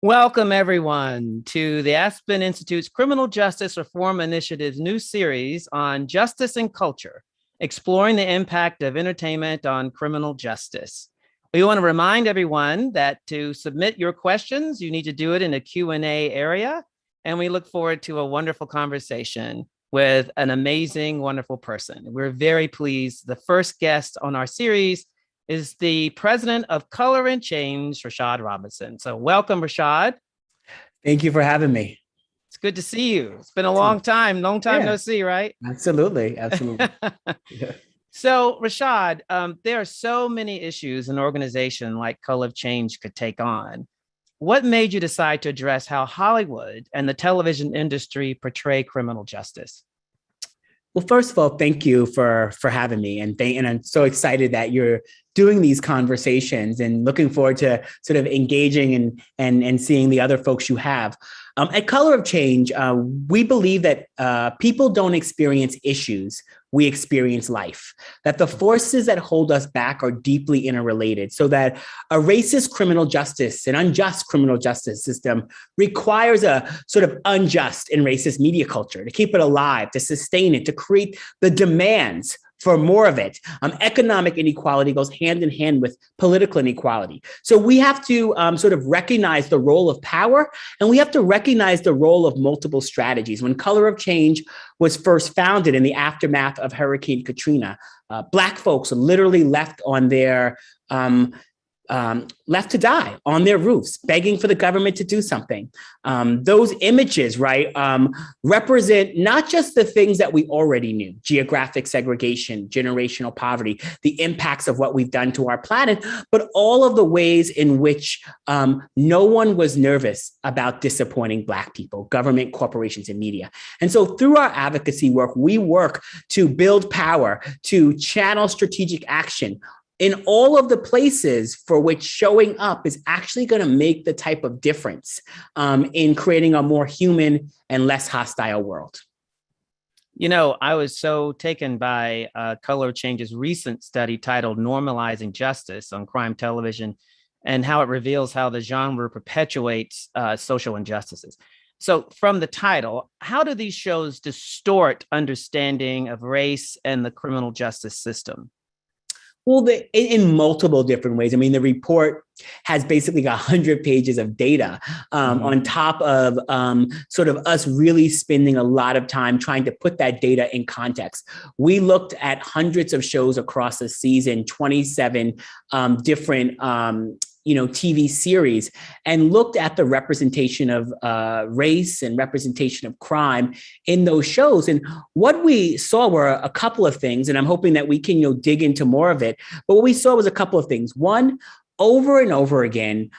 Welcome, everyone, to the Aspen Institute's Criminal Justice Reform Initiative's new series on justice and culture, exploring the impact of entertainment on criminal justice. We want to remind everyone that to submit your questions, you need to do it in a Q&A area, and we look forward to a wonderful conversation with an amazing, wonderful person. We're very pleased. The first guest on our series is the president of Color and Change, Rashad Robinson. So welcome, Rashad. Thank you for having me. It's good to see you. It's been a long time no see, right? Absolutely. Yeah. So Rashad, there are so many issues an organization like Color of Change could take on. What made you decide to address how Hollywood and the television industry portray criminal justice? Well, first of all, thank you for having me, and I'm so excited that you're doing these conversations and looking forward to sort of engaging and seeing the other folks you have. At Color of Change, we believe that people don't experience issues, we experience life, that the forces that hold us back are deeply interrelated, so that a racist criminal justice, an unjust criminal justice system requires a sort of unjust and racist media culture to keep it alive, to sustain it, to create the demands for more of it. Economic inequality goes hand in hand with political inequality. So we have to sort of recognize the role of power, and we have to recognize the role of multiple strategies. When Color of Change was first founded in the aftermath of Hurricane Katrina, Black folks literally left on their left to die on their roofs, begging for the government to do something. Those images, right, represent not just the things that we already knew: geographic segregation, generational poverty, the impacts of what we've done to our planet, but all of the ways in which no one was nervous about disappointing Black people, government, corporations, and media. And so through our advocacy work, we work to build power, to channel strategic action in all of the places for which showing up is actually going to make the type of difference in creating a more human and less hostile world. You know, I was so taken by Color Change's recent study titled Normalizing Injustice on crime television, and how it reveals how the genre perpetuates social injustices. So from the title, how do these shows distort understanding of race and the criminal justice system? Well, in multiple different ways. I mean, the report has basically 100 pages of data on top of sort of us really spending a lot of time trying to put that data in context. We looked at hundreds of shows across the season, 27 different TV series, and looked at the representation of race and representation of crime in those shows. And what we saw were a couple of things, and I'm hoping that we can dig into more of it. But what we saw was a couple of things. One, over and over again,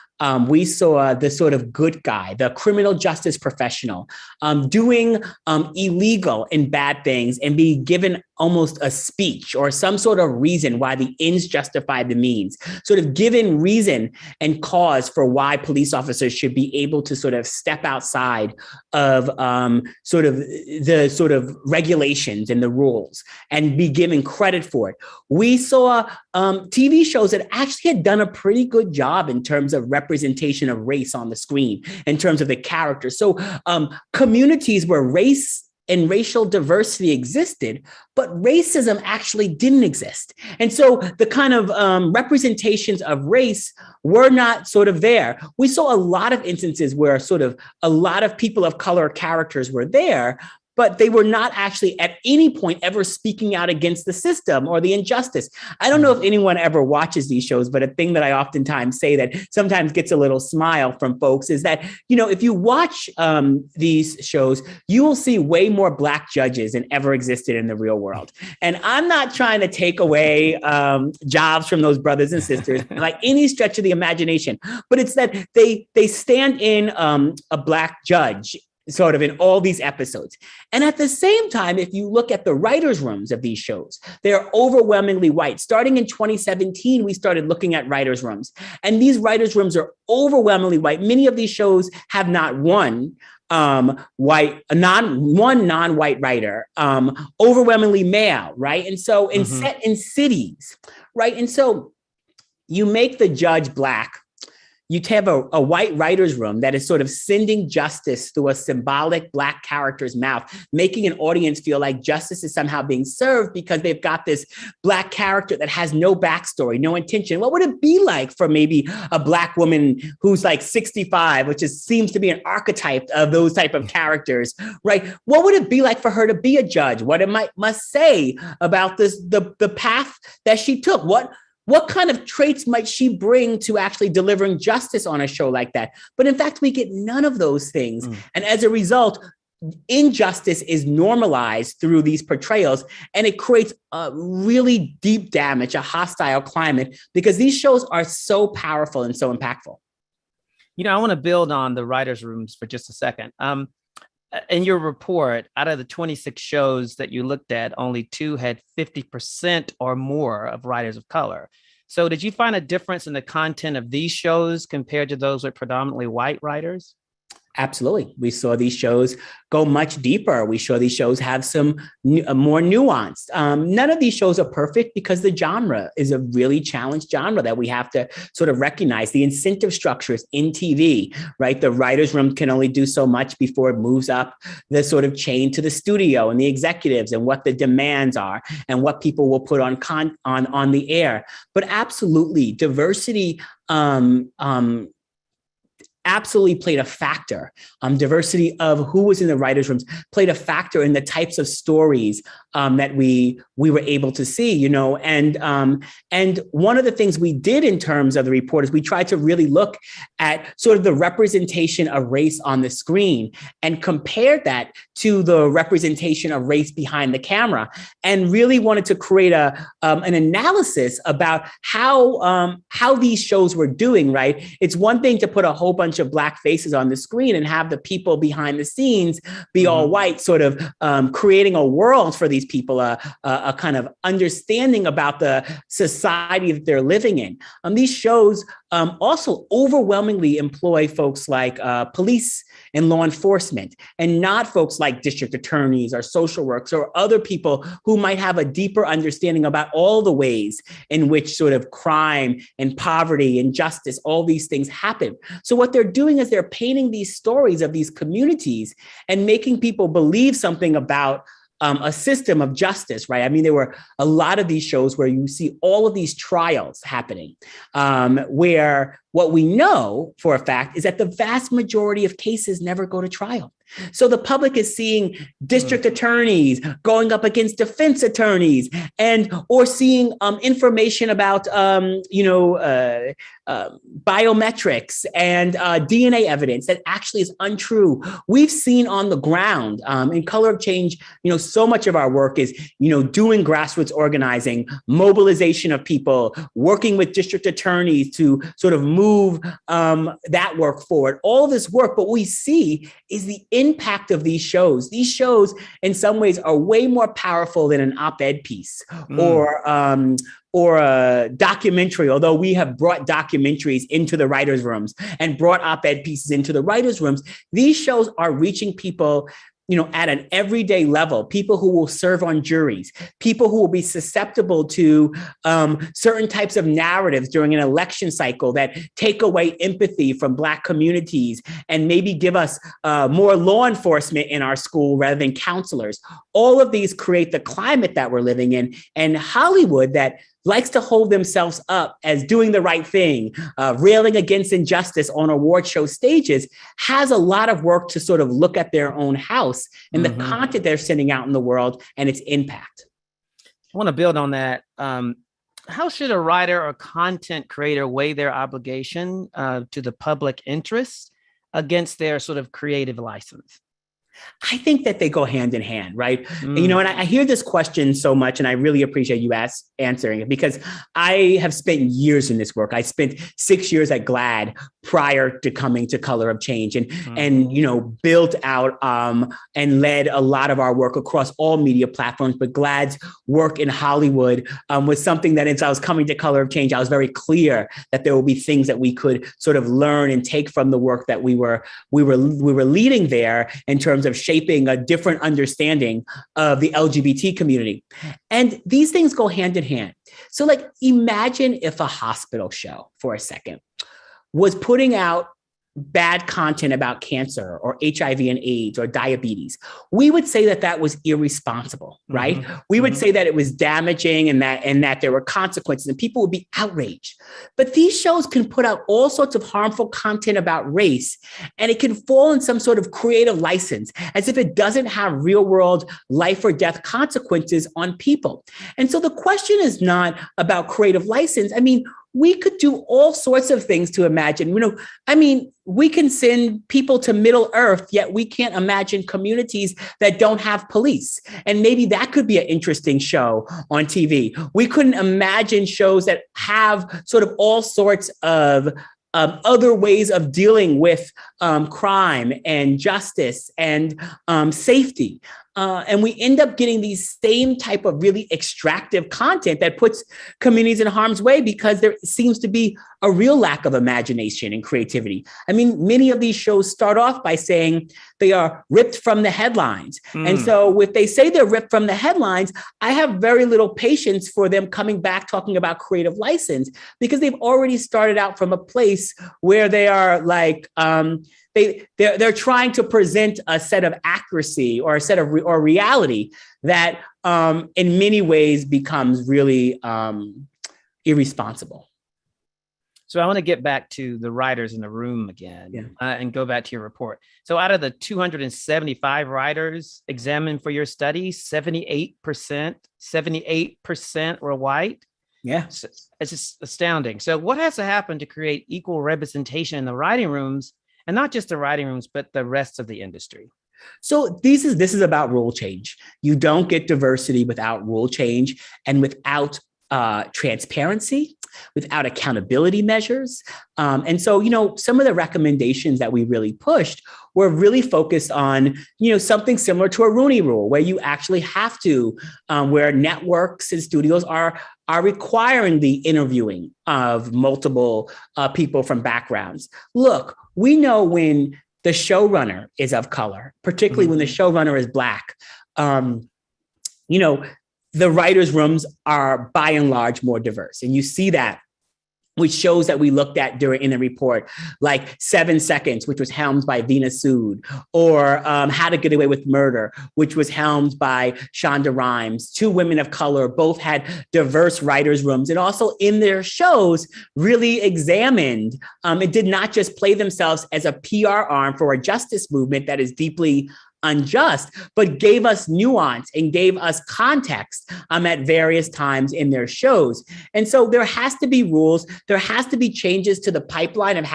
we saw the sort of good guy, the criminal justice professional, doing illegal and bad things and be given almost a speech or some sort of reason why the ends justify the means, sort of given reason and cause for why police officers should be able to sort of step outside of sort of regulations and the rules and be given credit for it. We saw TV shows that actually had done a pretty good job in terms of representation of race on the screen, in terms of the characters. So communities where race and racial diversity existed, but racism actually didn't exist. And so the kind of representations of race were not sort of there. We saw a lot of instances where sort of a lot of people of color characters were there, but they were not actually at any point ever speaking out against the system or the injustice. I don't know if anyone ever watches these shows, but a thing that I oftentimes say that sometimes gets a little smile from folks is that, if you watch these shows, you will see way more Black judges than ever existed in the real world. And I'm not trying to take away jobs from those brothers and sisters, like any stretch of the imagination, but it's that they stand in a Black judge sort of in all these episodes. And at the same time, if you look at the writers' rooms of these shows, they're overwhelmingly white. Starting in 2017, we started looking at writers' rooms. And these writers' rooms are overwhelmingly white. Many of these shows have not one non-white writer, overwhelmingly male, right? And so set in cities, right? And so you make the judge Black, you have a white writer's room that is sort of sending justice through a symbolic Black character's mouth, making an audience feel like justice is somehow being served because they've got this Black character that has no backstory, no intention. What would it be like for maybe a Black woman who's like 65, which seems to be an archetype of those type of characters, right? What would it be like for her to be a judge? What it must say about the path that she took? What kind of traits might she bring to actually delivering justice on a show like that? But in fact, we get none of those things. And as a result, injustice is normalized through these portrayals, and it creates a really deep damage, a hostile climate, because these shows are so powerful and so impactful. I want to build on the writers' rooms for just a second. In your report, out of the 26 shows that you looked at, only 2 had 50% or more of writers of color. So did you find a difference in the content of these shows compared to those with predominantly white writers? Absolutely. We saw these shows go much deeper. We saw these shows have some more nuanced. None of these shows are perfect because the genre is a really challenged genre that we have to sort of recognize. The incentive structures in TV, right? The writer's room can only do so much before it moves up the sort of chain to the studio and the executives and what the demands are and what people will put on the air. But absolutely, diversity absolutely played a factor. Diversity of who was in the writers' rooms played a factor in the types of stories that we were able to see, and one of the things we did in terms of the report is we tried to really look at sort of the representation of race on the screen and compared that to the representation of race behind the camera, and really wanted to create an analysis about how these shows were doing. Right, it's one thing to put a whole bunch of Black faces on the screen and have the people behind the scenes be all white, sort of creating a world for these people, a kind of understanding about the society that they're living in. These shows also overwhelmingly employ folks like police and law enforcement, and not folks like district attorneys or social workers or other people who might have a deeper understanding about all the ways in which sort of crime and poverty, injustice, all these things happen. So what they're doing is they're painting these stories of these communities and making people believe something about a system of justice, right? I mean, there were a lot of these shows where you see all of these trials happening, where what we know for a fact is that the vast majority of cases never go to trial. So the public is seeing district attorneys going up against defense attorneys, or seeing information about biometrics and DNA evidence that actually is untrue. We've seen on the ground in Color of Change, so much of our work is doing grassroots organizing, mobilization of people, working with district attorneys to sort of move that work forward. All this work, but what we see is the impact of these shows. These shows, in some ways, are way more powerful than an op-ed piece or a documentary, although we have brought documentaries into the writers' rooms and brought op-ed pieces into the writers' rooms. These shows are reaching people at an everyday level, people who will serve on juries, people who will be susceptible to certain types of narratives during an election cycle that take away empathy from Black communities and maybe give us more law enforcement in our school rather than counselors. All of these create the climate that we're living in. And Hollywood, that likes to hold themselves up as doing the right thing, railing against injustice on award show stages, has a lot of work to sort of look at their own house and the content they're sending out in the world and its impact. I want to build on that. How should a writer or content creator weigh their obligation to the public interest against their sort of creative license? I think that they go hand in hand, right? And I hear this question so much, and I really appreciate you answering it, because I have spent years in this work. I spent 6 years at GLAAD prior to coming to Color of Change, and built out and led a lot of our work across all media platforms. But GLAAD's work in Hollywood was something that, as I was coming to Color of Change, I was very clear that there will be things that we could sort of learn and take from the work that we were leading there in terms of shaping a different understanding of the LGBT community. And these things go hand in hand. So imagine if a hospital show, for a second, was putting out bad content about cancer or HIV and AIDS or diabetes, we would say that that was irresponsible, right? Mm-hmm. We would say that it was damaging and that there were consequences and people would be outraged. But these shows can put out all sorts of harmful content about race, and it can fall in some sort of creative license as if it doesn't have real world life or death consequences on people. And so the question is not about creative license. I mean, we could do all sorts of things to imagine, we can send people to Middle Earth, yet we can't imagine communities that don't have police. And maybe that could be an interesting show on TV. We couldn't imagine shows that have sort of all sorts of other ways of dealing with crime and justice and safety. And we end up getting these same type of really extractive content that puts communities in harm's way because there seems to be a real lack of imagination and creativity. I mean, many of these shows start off by saying they are ripped from the headlines. And so if they say they're ripped from the headlines, I have very little patience for them coming back talking about creative license because they've already started out from a place where they are like, they're trying to present a set of accuracy or a set of or reality that in many ways becomes really irresponsible. So I want to get back to the writers in the room again and go back to your report. So out of the 275 writers examined for your study, 78% were white. Yeah. It's just astounding. So what has to happen to create equal representation in the writing rooms, and not just the writing rooms, but the rest of the industry? So this is about rule change. You don't get diversity without rule change and without transparency, without accountability measures. And so, some of the recommendations that we really pushed were really focused on, something similar to a Rooney Rule, where you actually have to, where networks and studios are requiring the interviewing of multiple people from backgrounds. Look, we know when the showrunner is of color, particularly when the showrunner is Black, the writers' rooms are by and large more diverse. And you see that with shows that we looked at in the report, like 7 Seconds, which was helmed by Veena Sood, or How to Get Away with Murder, which was helmed by Shonda Rhimes. Two women of color, both had diverse writers' rooms, and also in their shows really examined. It did not just play themselves as a PR arm for a justice movement that is deeply unjust, but gave us nuance and gave us context at various times in their shows. And so there has to be rules. There has to be changes to the pipeline of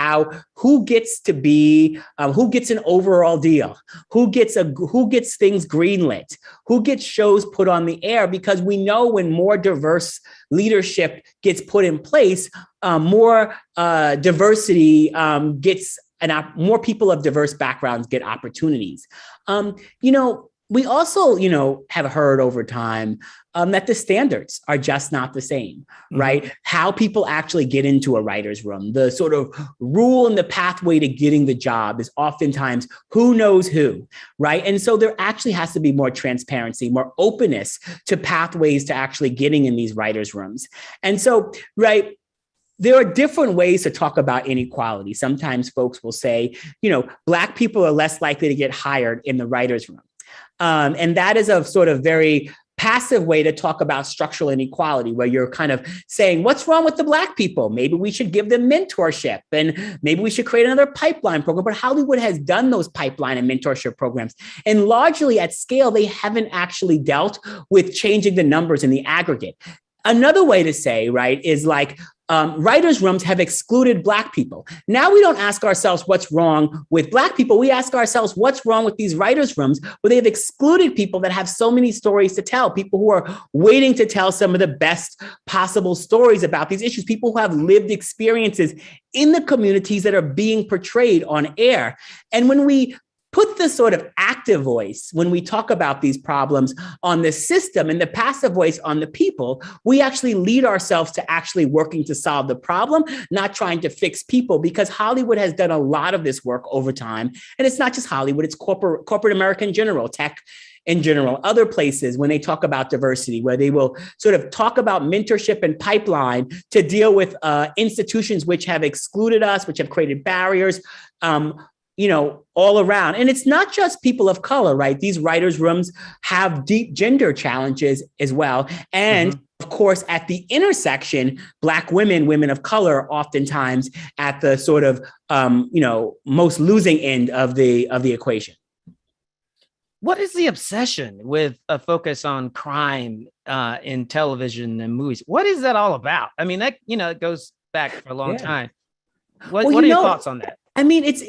who gets an overall deal, who gets things greenlit, who gets shows put on the air, because we know when more diverse leadership gets put in place, more diversity gets and more people of diverse backgrounds get opportunities. We also, have heard over time that the standards are just not the same, right? How people actually get into a writer's room, the sort of rule and the pathway to getting the job is oftentimes who knows who, right? And so there actually has to be more transparency, more openness to pathways to actually getting in these writers' rooms. And so, right, there are different ways to talk about inequality. Sometimes folks will say, Black people are less likely to get hired in the writer's room. And that is a sort of very passive way to talk about structural inequality, where you're kind of saying, what's wrong with the Black people? Maybe we should give them mentorship, and maybe we should create another pipeline program. But Hollywood has done those pipeline and mentorship programs. And largely at scale, they haven't actually dealt with changing the numbers in the aggregate. Another way to say, right, is like, writers' rooms have excluded Black people. Now we don't ask ourselves what's wrong with Black people. We ask ourselves what's wrong with these writers' rooms where they've excluded people that have so many stories to tell, people who are waiting to tell some of the best possible stories about these issues, people who have lived experiences in the communities that are being portrayed on air. And when we put the sort of active voice when we talk about these problems on the system and the passive voice on the people, we actually lead ourselves to actually working to solve the problem, not trying to fix people, because Hollywood has done a lot of this work over time. And it's not just Hollywood, it's corporate America in general, tech in general, other places when they talk about diversity, where they will sort of talk about mentorship and pipeline to deal with institutions which have excluded us, which have created barriers, all around. And it's not just people of color, right? These writers' rooms have deep gender challenges as well. And of course, at the intersection, Black women, women of color, oftentimes at the sort of, most losing end of the equation. What is the obsession with a focus on crime in television and movies? What is that all about? I mean, that, it goes back for a long time. What are your thoughts on that? I mean, it's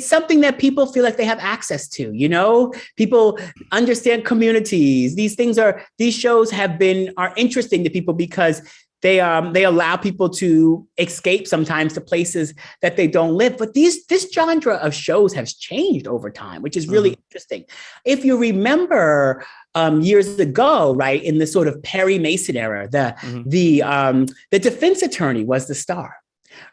something that people feel like they have access to, people understand communities. These shows are interesting to people because they allow people to escape sometimes to places that they don't live. But this genre of shows has changed over time, which is really interesting. If you remember years ago, right, in the sort of Perry Mason era, the defense attorney was the star.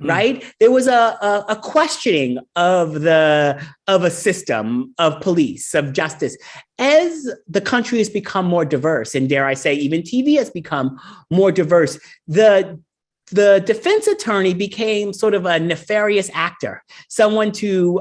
Right. There was a questioning of a system of police, of justice. As the country has become more diverse, and dare I say, even TV has become more diverse, the defense attorney became sort of a nefarious actor, someone to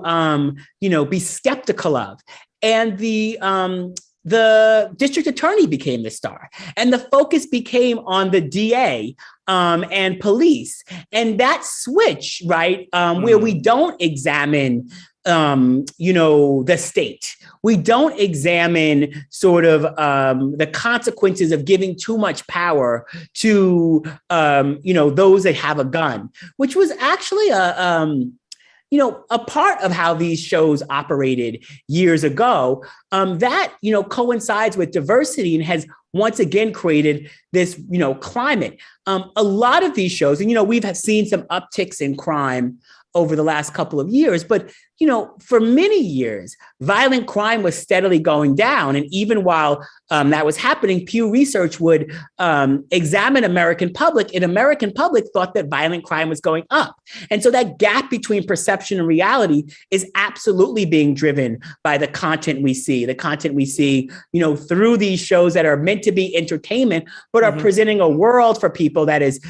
be skeptical of. And the district attorney became the star, and the focus became on the DA and police. And that switch, right, where we don't examine, the state, we don't examine sort of the consequences of giving too much power to, those that have a gun, which was actually a part of how these shows operated years ago, that, coincides with diversity and has once again created this, climate. A lot of these shows, and, we've seen some upticks in crime over the last couple of years, but, for many years, violent crime was steadily going down. And even while that was happening, Pew Research would examine American public, and American public thought that violent crime was going up. And so that gap between perception and reality is absolutely being driven by the content we see through these shows that are meant to be entertainment, but are presenting a world for people that is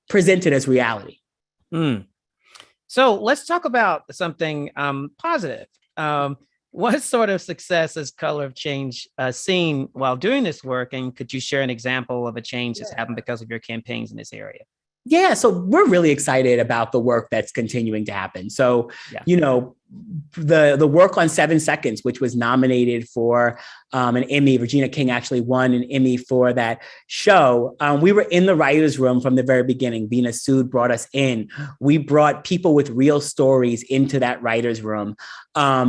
presented as reality. So let's talk about something positive. What sort of success has Color of Change seen while doing this work? And could you share an example of a change that's happened because of your campaigns in this area? Yeah, so we're really excited about the work that's continuing to happen. So, the work on 7 Seconds, which was nominated for an Emmy. Regina King actually won an Emmy for that show. We were in the writer's room from the very beginning. Bina Sood brought us in. We brought people with real stories into that writer's room.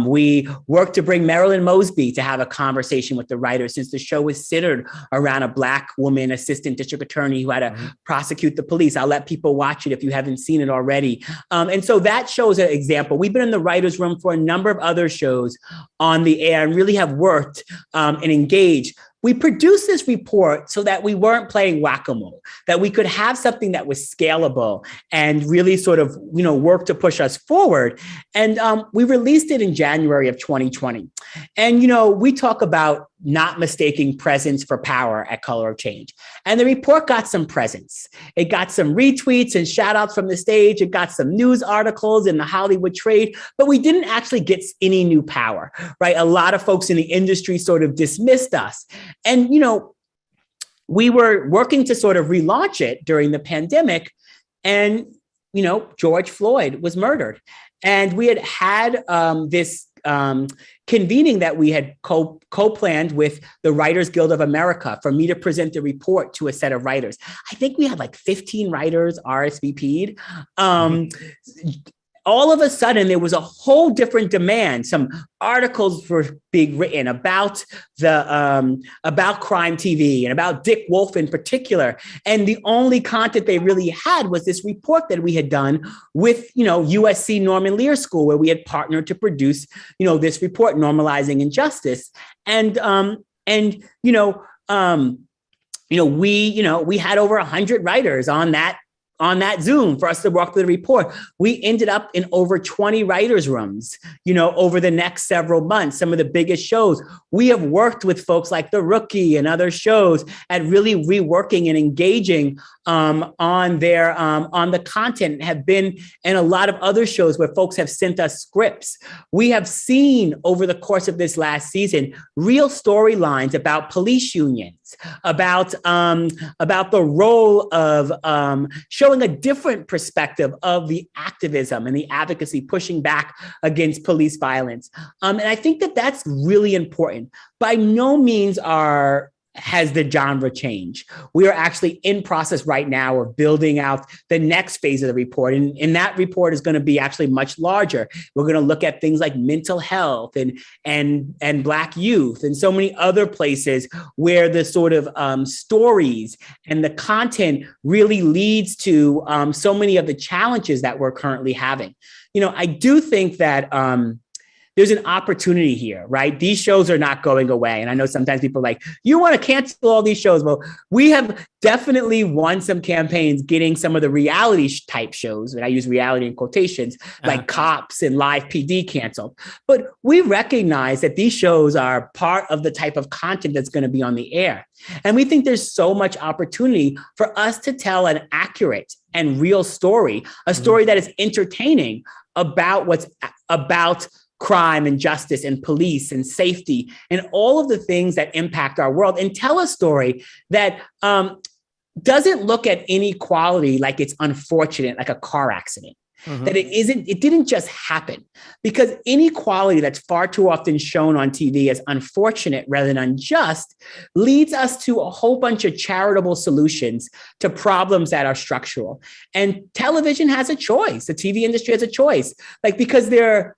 We worked to bring Marilyn Mosby to have a conversation with the writers, since the show was centered around a Black woman assistant district attorney who had to prosecute the police. I'll let people watch it if you haven't seen it already. And so that shows an example. We've been in the writer's room for a number of other shows on the air and really have worked and engaged. We produced this report so that we weren't playing whack-a-mole, that we could have something that was scalable and really sort of, work to push us forward. And we released it in January of 2020. And, we talk about not mistaking presence for power at Color of Change. And the report got some presence. It got some retweets and shout outs from the stage. It got some news articles in the Hollywood trade, but we didn't actually get any new power, right? A lot of folks in the industry sort of dismissed us. And, we were working to sort of relaunch it during the pandemic, and, George Floyd was murdered. And we had this convening that we had co-planned with the Writers Guild of America for me to present the report to a set of writers. I think we had like 15 writers RSVP'd. all of a sudden there was a whole different demand. Some articles were being written about about crime TV and about Dick Wolf in particular. And the only content they really had was this report that we had done with, USC Norman Lear School, where we had partnered to produce, this report, Normalizing Injustice. And we had over 100 writers on that Zoom for us to walk through the report. We ended up in over 20 writers' rooms, over the next several months, some of the biggest shows. We have worked with folks like The Rookie and other shows at really reworking and engaging on the content, have been in a lot of other shows where folks have sent us scripts. We have seen over the course of this last season, real storylines about police unions, about the role of showing a different perspective of the activism and the advocacy pushing back against police violence. And I think that that's really important. By no means has the genre changed. We are actually in process right now of building out the next phase of the report. And that report is going to be actually much larger. We're going to look at things like mental health and Black youth and so many other places where the sort of stories and the content really leads to so many of the challenges that we're currently having. I do think that there's an opportunity here, right? These shows are not going away. And I know sometimes people are like, you want to cancel all these shows. Well, we have definitely won some campaigns getting some of the reality type shows, and I use reality in quotations, like Cops and Live PD canceled. But we recognize that these shows are part of the type of content that's going to be on the air. And we think there's so much opportunity for us to tell an accurate and real story, a story that is entertaining about crime and justice and police and safety and all of the things that impact our world, and tell a story that doesn't look at inequality like it's unfortunate, like a car accident. That it didn't just happen, because inequality that's far too often shown on TV as unfortunate rather than unjust leads us to a whole bunch of charitable solutions to problems that are structural. And television has a choice. The TV industry has a choice, because they're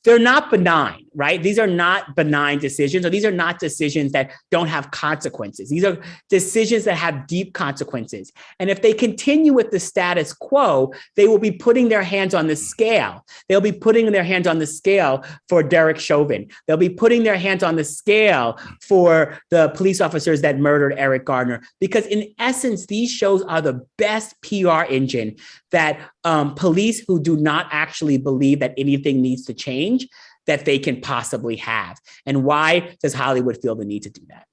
not benign, right? These are not benign decisions, or these are not decisions that don't have consequences. These are decisions that have deep consequences. And if they continue with the status quo, they will be putting their hands on the scale. They'll be putting their hands on the scale for Derek Chauvin. They'll be putting their hands on the scale for the police officers that murdered Eric Gardner. Because in essence, these shows are the best PR engine that police who do not actually believe that anything needs to change, that they can possibly have. And why does Hollywood feel the need to do that?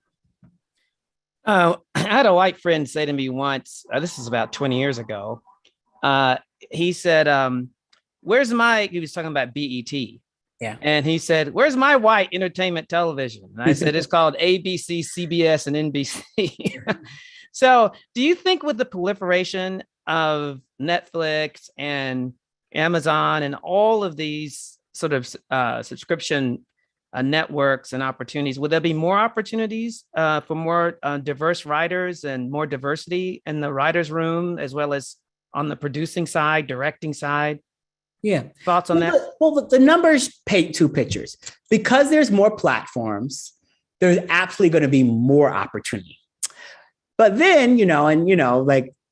I had a white friend say to me once, this is about 20 years ago. He said, he was talking about BET. Yeah. And he said, where's my white entertainment television? And I said, it's called ABC, CBS, and NBC. So do you think with the proliferation of Netflix and Amazon and all of these sort of subscription networks and opportunities, would there be more opportunities for more diverse writers and more diversity in the writer's room, as well as on the producing side, directing side? Yeah. Thoughts on that? The numbers paint two pictures. Because there's more platforms, there's absolutely going to be more opportunity. But then,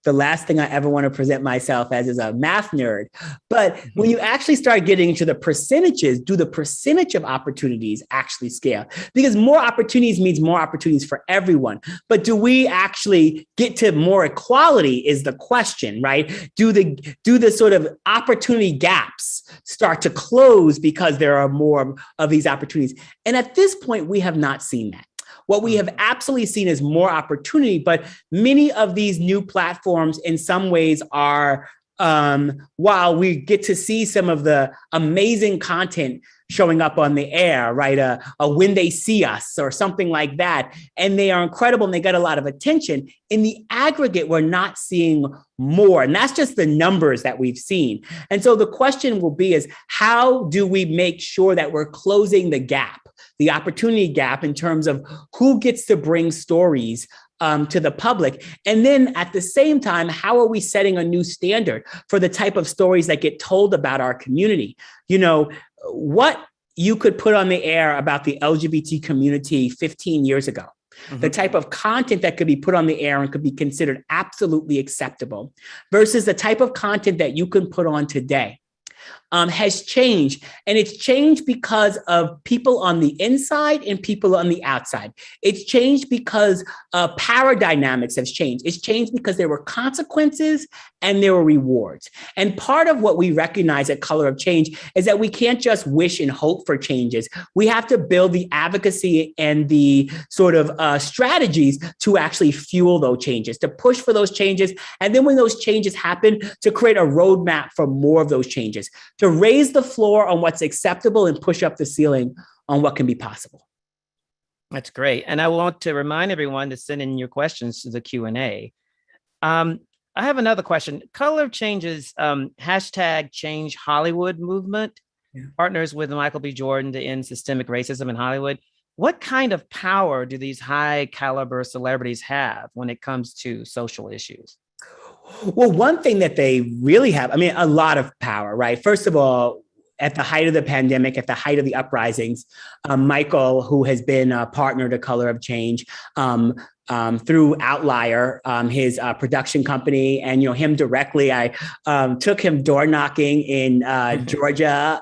the last thing I ever want to present myself as is a math nerd. But when you actually start getting into the percentages, do the percentage of opportunities actually scale? Because more opportunities means more opportunities for everyone. But do we actually get to more equality is the question, right? Do the sort of opportunity gaps start to close because there are more of these opportunities? And at this point, we have not seen that. What we have absolutely seen is more opportunity, but many of these new platforms in some ways are, while we get to see some of the amazing content showing up on the air, right? A When They See Us or something like that. And they are incredible and they get a lot of attention. In the aggregate, we're not seeing more. And that's just the numbers that we've seen. And so the question will be is, how do we make sure that we're closing the gap, the opportunity gap in terms of who gets to bring stories to the public? And then at the same time, how are we setting a new standard for the type of stories that get told about our community? What you could put on the air about the LGBT community 15 years ago, the type of content that could be put on the air and could be considered absolutely acceptable versus the type of content that you can put on today has changed. And it's changed because of people on the inside and people on the outside. It's changed because power dynamics have changed. It's changed because there were consequences and there were rewards. And part of what we recognize at Color of Change is that we can't just wish and hope for changes. We have to build the advocacy and the sort of strategies to actually fuel those changes, to push for those changes. And then when those changes happen, to create a roadmap for more of those changes, to raise the floor on what's acceptable and push up the ceiling on what can be possible. That's great. And I want to remind everyone to send in your questions to the Q&A. I have another question. Color of Change's hashtag Change Hollywood movement partners with Michael B. Jordan to end systemic racism in Hollywood. What kind of power do these high caliber celebrities have when it comes to social issues? Well, one thing that they really have, a lot of power, right? First of all, at the height of the pandemic, at the height of the uprisings, Michael, who has been a partner to Color of Change through Outlier, his production company, and him directly, I took him door knocking in Georgia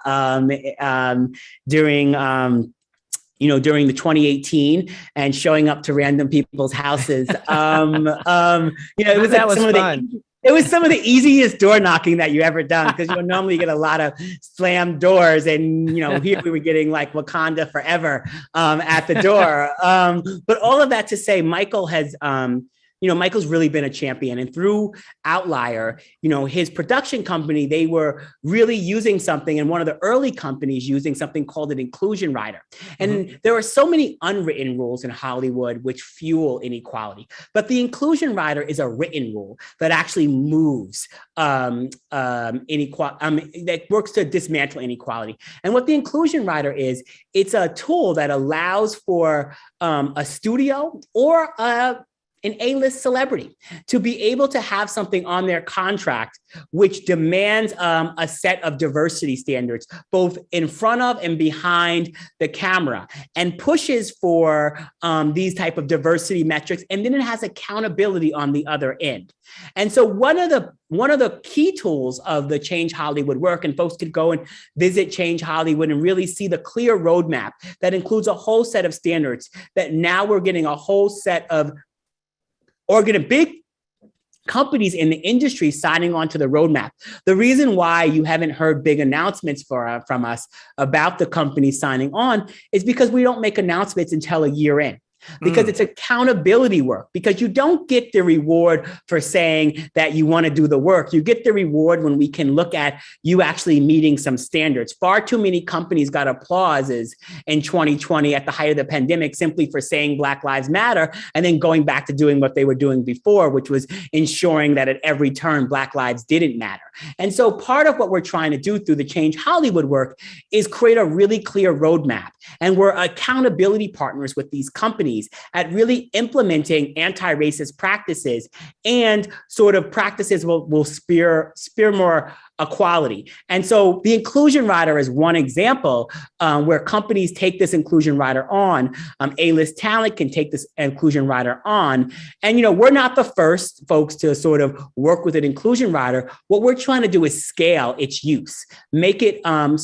during the 2018 and showing up to random people's houses. It was that was fun. It was some of the easiest door knocking that you ever done, because normally you get a lot of slammed doors, and here we were getting like Wakanda forever at the door. But all of that to say, Michael has Michael's really been a champion, and through Outlier, his production company, they were really using something, and one of the early companies using something called an inclusion rider. And there are so many unwritten rules in Hollywood which fuel inequality, but the inclusion rider is a written rule that actually moves inequality, that works to dismantle inequality. And what the inclusion rider is, it's a tool that allows for a studio or an A-list celebrity to be able to have something on their contract which demands a set of diversity standards, both in front of and behind the camera, and pushes for these type of diversity metrics. And then it has accountability on the other end. And so one of the key tools of the Change Hollywood work, and folks could go and visit Change Hollywood and really see the clear roadmap that includes a whole set of standards, that now we're getting a whole set of big companies in the industry signing on to the roadmap. The reason why you haven't heard big announcements from us about the companies signing on is because we don't make announcements until a year in. Because it's accountability work, because you don't get the reward for saying that you want to do the work. You get the reward when we can look at you actually meeting some standards. Far too many companies got applauses in 2020 at the height of the pandemic simply for saying Black Lives Matter, and then going back to doing what they were doing before, which was ensuring that at every turn Black lives didn't matter. And so part of what we're trying to do through the Change Hollywood work is create a really clear roadmap. And we're accountability partners with these companies at really implementing anti-racist practices, and sort of practices will spear more equality. And so the inclusion rider is one example where companies take this inclusion rider on. A-list talent can take this inclusion rider on. And, we're not the first folks to sort of work with an inclusion rider. What we're trying to do is scale its use, make it an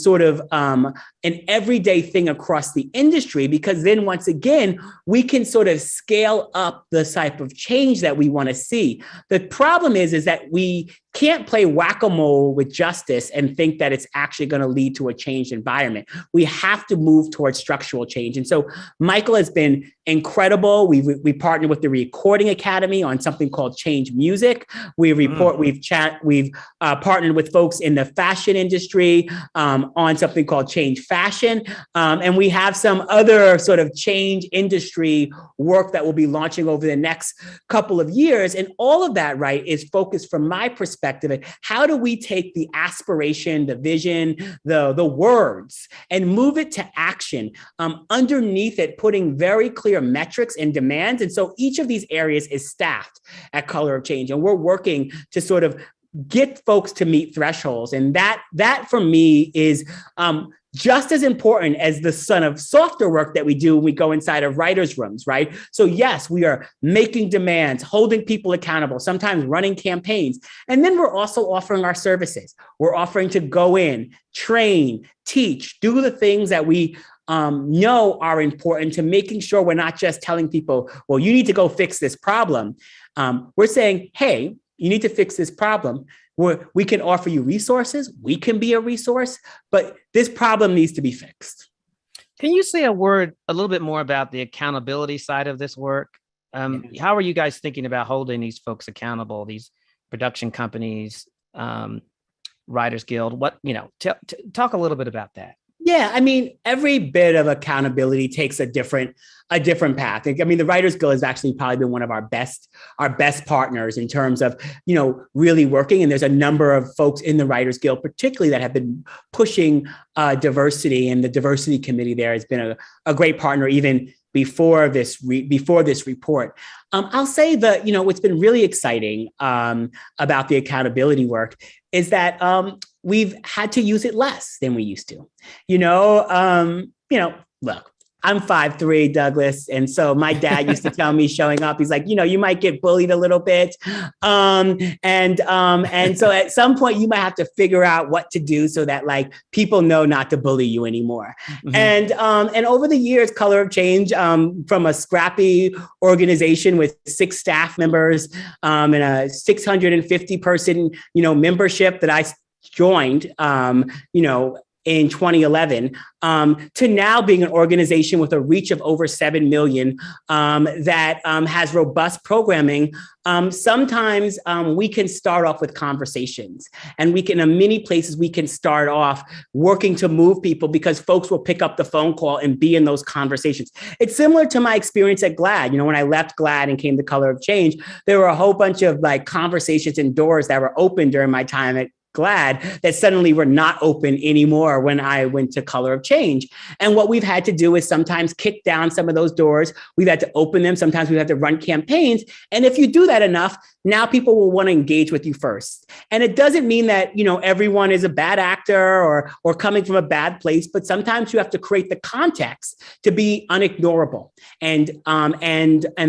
everyday thing across the industry, because then once again, we can sort of scale up the type of change that we want to see. The problem is that we can't play whack-a-mole with justice and think that it's actually going to lead to a changed environment. We have to move towards structural change. And so Michael has been incredible. We partnered with the Recording Academy on something called Change Music. We've partnered with folks in the fashion industry on something called Change Fashion. And we have some other sort of change industry work that we'll be launching over the next couple of years. And all of that, right, is focused from my perspective perspective. How do we take the aspiration, the vision, the words, and move it to action? Underneath it, putting very clear metrics and demands. And so each of these areas is staffed at Color of Change. And we're working to sort of get folks to meet thresholds. And that for me is just as important as the son of softer work that we do when we go inside of writers' rooms, right? So yes, we are making demands, holding people accountable, sometimes running campaigns. And then we're also offering our services. We're offering to go in, train, teach, do the things that we know are important to making sure we're not just telling people, well, you need to go fix this problem. We're saying, hey, you need to fix this problem. We can offer you resources. We can be a resource, but this problem needs to be fixed. Can you say a little bit more about the accountability side of this work? How are you guys thinking about holding these folks accountable, these production companies, Writers Guild? Talk a little bit about that. Yeah, I mean, every bit of accountability takes a different path. I mean, the Writers Guild has actually probably been one of our best partners in terms of, really working. And there's a number of folks in the Writers Guild, particularly that have been pushing diversity, and the diversity committee there has been a great partner even before this report. I'll say that, what's been really exciting about the accountability work is that we've had to use it less than we used to. Look, I'm 5'3", Douglas. And so my dad used to tell me showing up, he's like, you might get bullied a little bit. And so at some point you might have to figure out what to do so that people know not to bully you anymore. Mm-hmm. And over the years, Color of Change, from a scrappy organization with 6 staff members, and a 650 person, membership that I joined, in 2011, to now being an organization with a reach of over 7 million that has robust programming. Sometimes we can start off with conversations, and in many places we can start off working to move people because folks will pick up the phone call and be in those conversations. It's similar to my experience at GLAAD. When I left GLAAD and came to Color of Change, there were a whole bunch of conversations and doors that were open during my time at GLAAD that suddenly were not open anymore when I went to Color of Change. And what we've had to do is sometimes kick down some of those doors. We've had to open them. Sometimes we've had to run campaigns. And if you do that enough, now people will want to engage with you first. And it doesn't mean that, everyone is a bad actor or coming from a bad place, but sometimes you have to create the context to be unignorable. And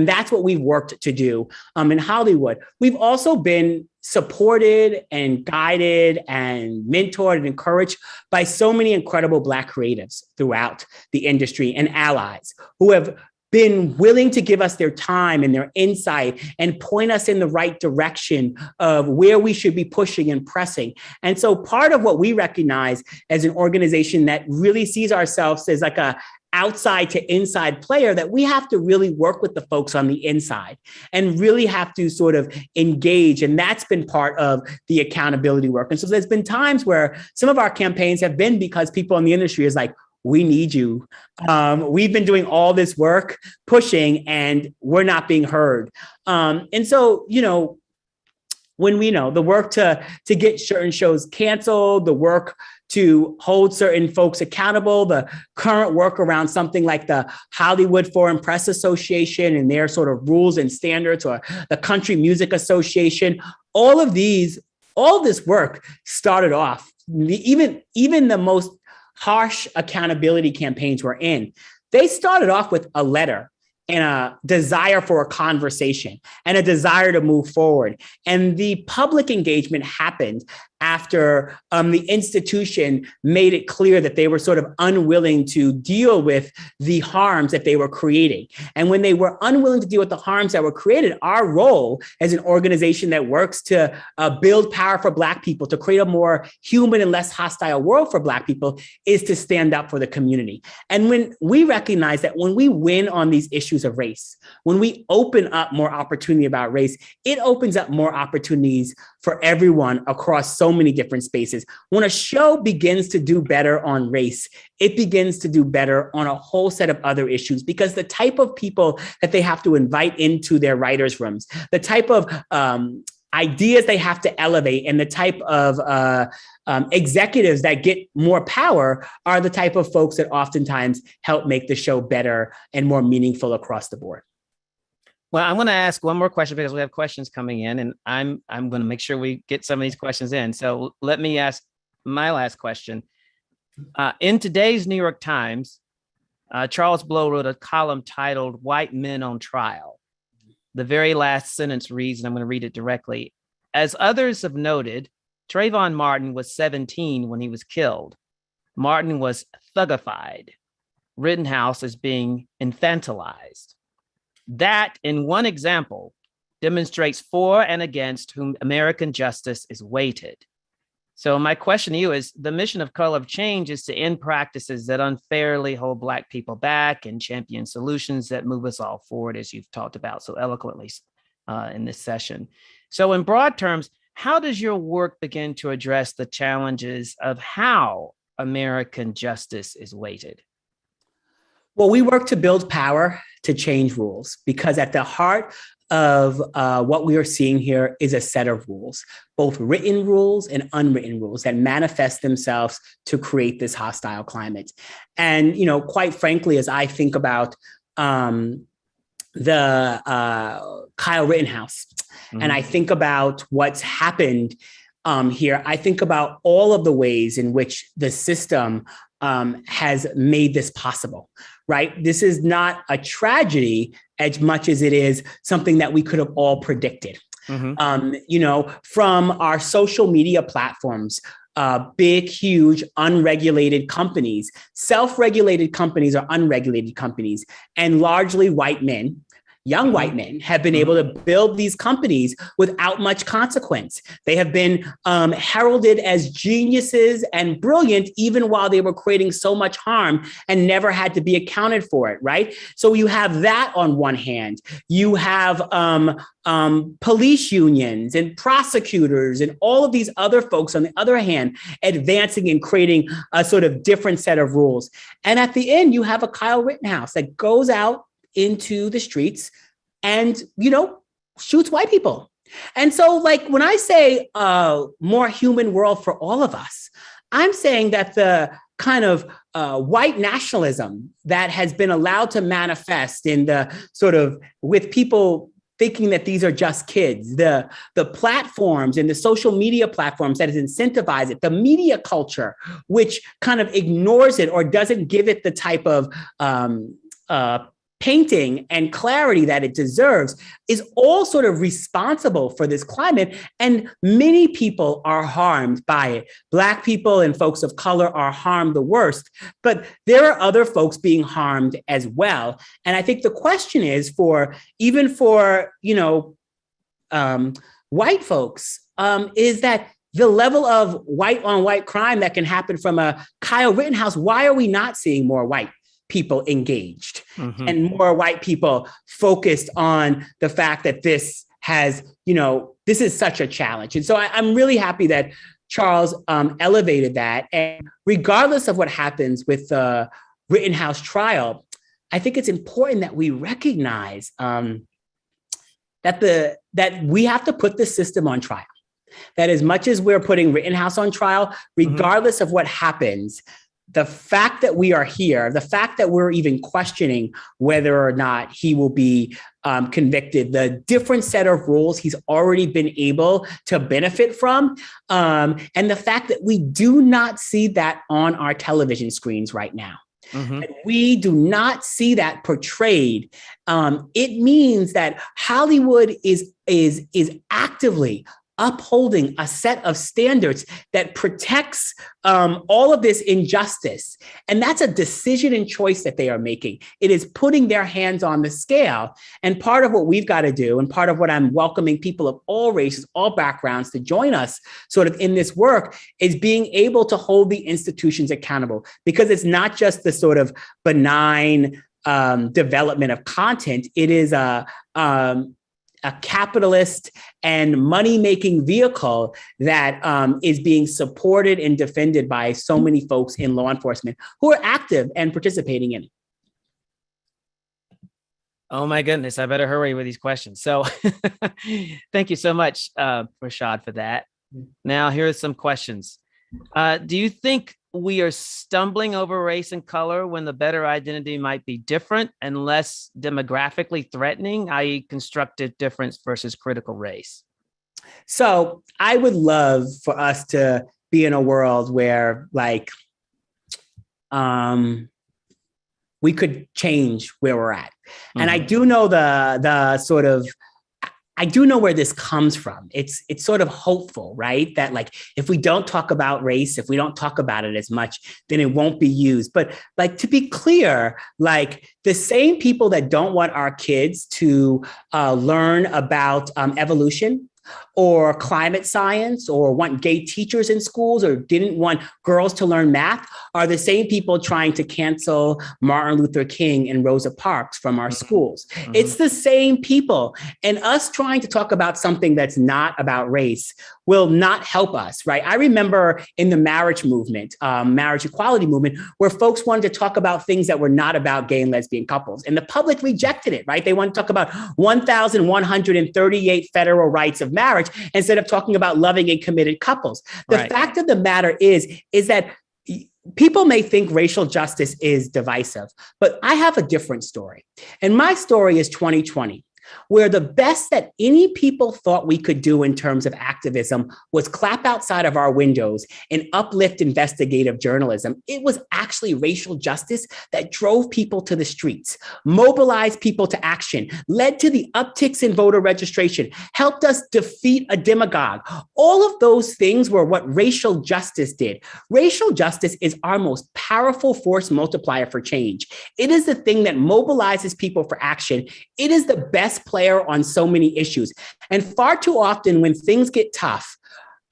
that's what we've worked to do in Hollywood. We've also been supported and guided and mentored and encouraged by so many incredible Black creatives throughout the industry and allies who have been willing to give us their time and their insight and point us in the right direction of where we should be pushing and pressing. And so part of what we recognize as an organization that really sees ourselves as like a outside to inside player, that we have to really work with the folks on the inside and really have to sort of engage. And that's been part of the accountability work. And so there's been times where some of our campaigns have been because people in the industry is like, we need you. We've been doing all this work pushing and we're not being heard. And so, when we know the work to get certain shows canceled, the work to hold certain folks accountable, the current work around something like the Hollywood Foreign Press Association and their sort of rules and standards, or the Country Music Association, all this work started off, even the most harsh accountability campaigns we're in, they started off with a letter and a desire for a conversation and a desire to move forward. And the public engagement happened after the institution made it clear that they were sort of unwilling to deal with the harms that they were creating. And when they were unwilling to deal with the harms that were created, our role as an organization that works to build power for Black people, to create a more human and less hostile world for Black people, is to stand up for the community. And when we recognize that when we win on these issues of race, when we open up more opportunity about race, it opens up more opportunities for everyone across so many different spaces. When a show begins to do better on race, it begins to do better on a whole set of other issues, because the type of people that they have to invite into their writers' rooms, the type of ideas they have to elevate and the type of executives that get more power are the type of folks that oftentimes help make the show better and more meaningful across the board. Well, I'm going to ask one more question because we have questions coming in, and I'm going to make sure we get some of these questions in. So let me ask my last question. In today's New York Times, Charles Blow wrote a column titled "White Men on Trial." The very last sentence reads, and I'm going to read it directly. As others have noted, Trayvon Martin was 17 when he was killed. Martin was thugified. Rittenhouse is being infantilized. That, in one example, demonstrates for and against whom American justice is weighted. So my question to you is, the mission of Color of Change is to end practices that unfairly hold Black people back and champion solutions that move us all forward, as you've talked about so eloquently in this session. So in broad terms, how does your work begin to address the challenges of how American justice is weighted? Well, we work to build power to change rules, because at the heart of what we are seeing here is a set of rules, both written rules and unwritten rules that manifest themselves to create this hostile climate. And, quite frankly, as I think about the Kyle Rittenhouse, and I think about what's happened here, I think about all of the ways in which the system has made this possible, right? This is not a tragedy as much as it is something that we could have all predicted. From our social media platforms, big, huge, unregulated companies, self-regulated companies or unregulated companies, and largely white men, young white men have been able to build these companies without much consequence. They have been heralded as geniuses and brilliant, even while they were creating so much harm and never had to be accounted for it, right? So you have that on one hand. You have police unions and prosecutors and all of these other folks on the other hand, advancing and creating a sort of different set of rules. And at the end, you have a Kyle Rittenhouse that goes out into the streets and, shoots white people. And so when I say more human world for all of us, I'm saying that the kind of white nationalism that has been allowed to manifest in the sort of with people thinking that these are just kids, the platforms and the social media platforms that has incentivized it, the media culture, which kind of ignores it or doesn't give it the type of painting and clarity that it deserves, is all sort of responsible for this climate. And many people are harmed by it. Black people and folks of color are harmed the worst, but there are other folks being harmed as well. And I think the question is even for white folks, is that the level of white on white crime that can happen from a Kyle Rittenhouse, why are we not seeing more white people engaged and more white people focused on the fact that this is such a challenge? And so I'm really happy that Charles elevated that. And regardless of what happens with the Rittenhouse trial, I think it's important that we recognize that we have to put the system on trial. That as much as we're putting Rittenhouse on trial, regardless of what happens, the fact that we are here, the fact that we're even questioning whether or not he will be convicted, the different set of rules he's already been able to benefit from, and the fact that we do not see that on our television screens right now. We do not see that portrayed. It means that Hollywood is actively upholding a set of standards that protects all of this injustice. And that's a decision and choice that they are making. It is putting their hands on the scale. And part of what we've got to do, and part of what I'm welcoming people of all races, all backgrounds to join us sort of in this work, is being able to hold the institutions accountable, because it's not just the sort of benign development of content. It is a capitalist and money-making vehicle that is being supported and defended by so many folks in law enforcement who are active and participating in it. Oh my goodness, I better hurry with these questions. So thank you so much, Rashad, for that. Now, here are some questions. Do you think we are stumbling over race and color when the better identity might be different and less demographically threatening, i.e. constructive difference versus critical race? So I would love for us to be in a world where we could change where we're at. And I do know the sort of, I do know where this comes from. It's sort of hopeful, right? That like, if we don't talk about race, if we don't talk about it as much, then it won't be used. But like, to be clear, like the same people that don't want our kids to learn about evolution or climate science or want gay teachers in schools or didn't want girls to learn math are the same people trying to cancel Martin Luther King and Rosa Parks from our schools. It's the same people. And us trying to talk about something that's not about race will not help us, right? I remember in the marriage movement, marriage equality movement, where folks wanted to talk about things that were not about gay and lesbian couples. And the public rejected it, right? They wanted to talk about 1,138 federal rights of marriage instead of talking about loving and committed couples. The fact of the matter is that people may think racial justice is divisive, but I have a different story. And my story is 2020. Where the best that any people thought we could do in terms of activism was clap outside of our windows and uplift investigative journalism. It was actually racial justice that drove people to the streets, mobilized people to action, led to the upticks in voter registration, helped us defeat a demagogue. All of those things were what racial justice did. Racial justice is our most powerful force multiplier for change. It is the thing that mobilizes people for action. It is the best player on so many issues. And far too often when things get tough,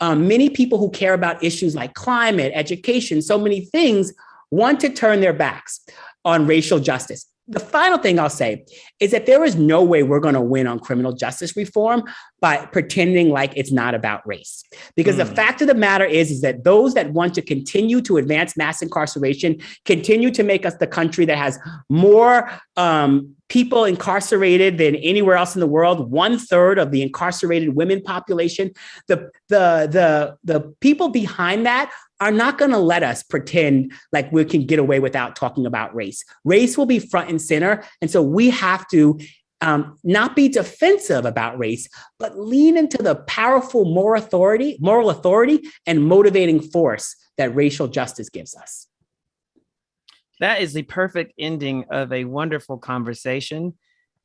many people who care about issues like climate, education, so many things want to turn their backs on racial justice. The final thing I'll say is that there is no way we're going to win on criminal justice reform by pretending like it's not about race. Because the fact of the matter is that those that want to continue to advance mass incarceration, continue to make us the country that has more people incarcerated than anywhere else in the world, 1/3 of the incarcerated women population, the people behind that are not going to let us pretend like we can get away without talking about race. Race will be front and center. And so we have to not be defensive about race, but lean into the powerful moral authority, and motivating force that racial justice gives us. That is the perfect ending of a wonderful conversation.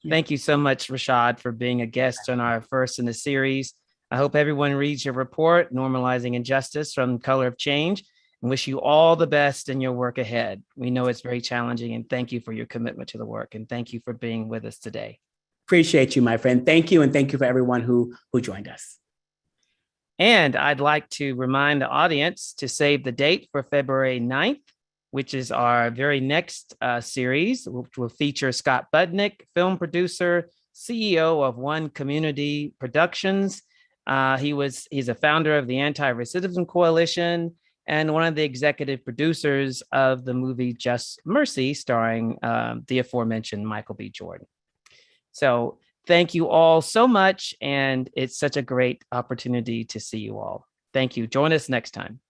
Thank you so much, Rashad, for being a guest on our first in the series. I hope everyone reads your report, Normalizing Injustice from Color of Change, and wish you all the best in your work ahead. We know it's very challenging, and thank you for your commitment to the work, and thank you for being with us today. Appreciate you, my friend. Thank you, and thank you for everyone who joined us. And I'd like to remind the audience to save the date for February 9th, which is our very next series, which will feature Scott Budnick, film producer, CEO of One Community Productions. He's a founder of the Anti-Recidivism Coalition and one of the executive producers of the movie Just Mercy, starring the aforementioned Michael B. Jordan. So thank you all so much. And it's such a great opportunity to see you all. Thank you. Join us next time.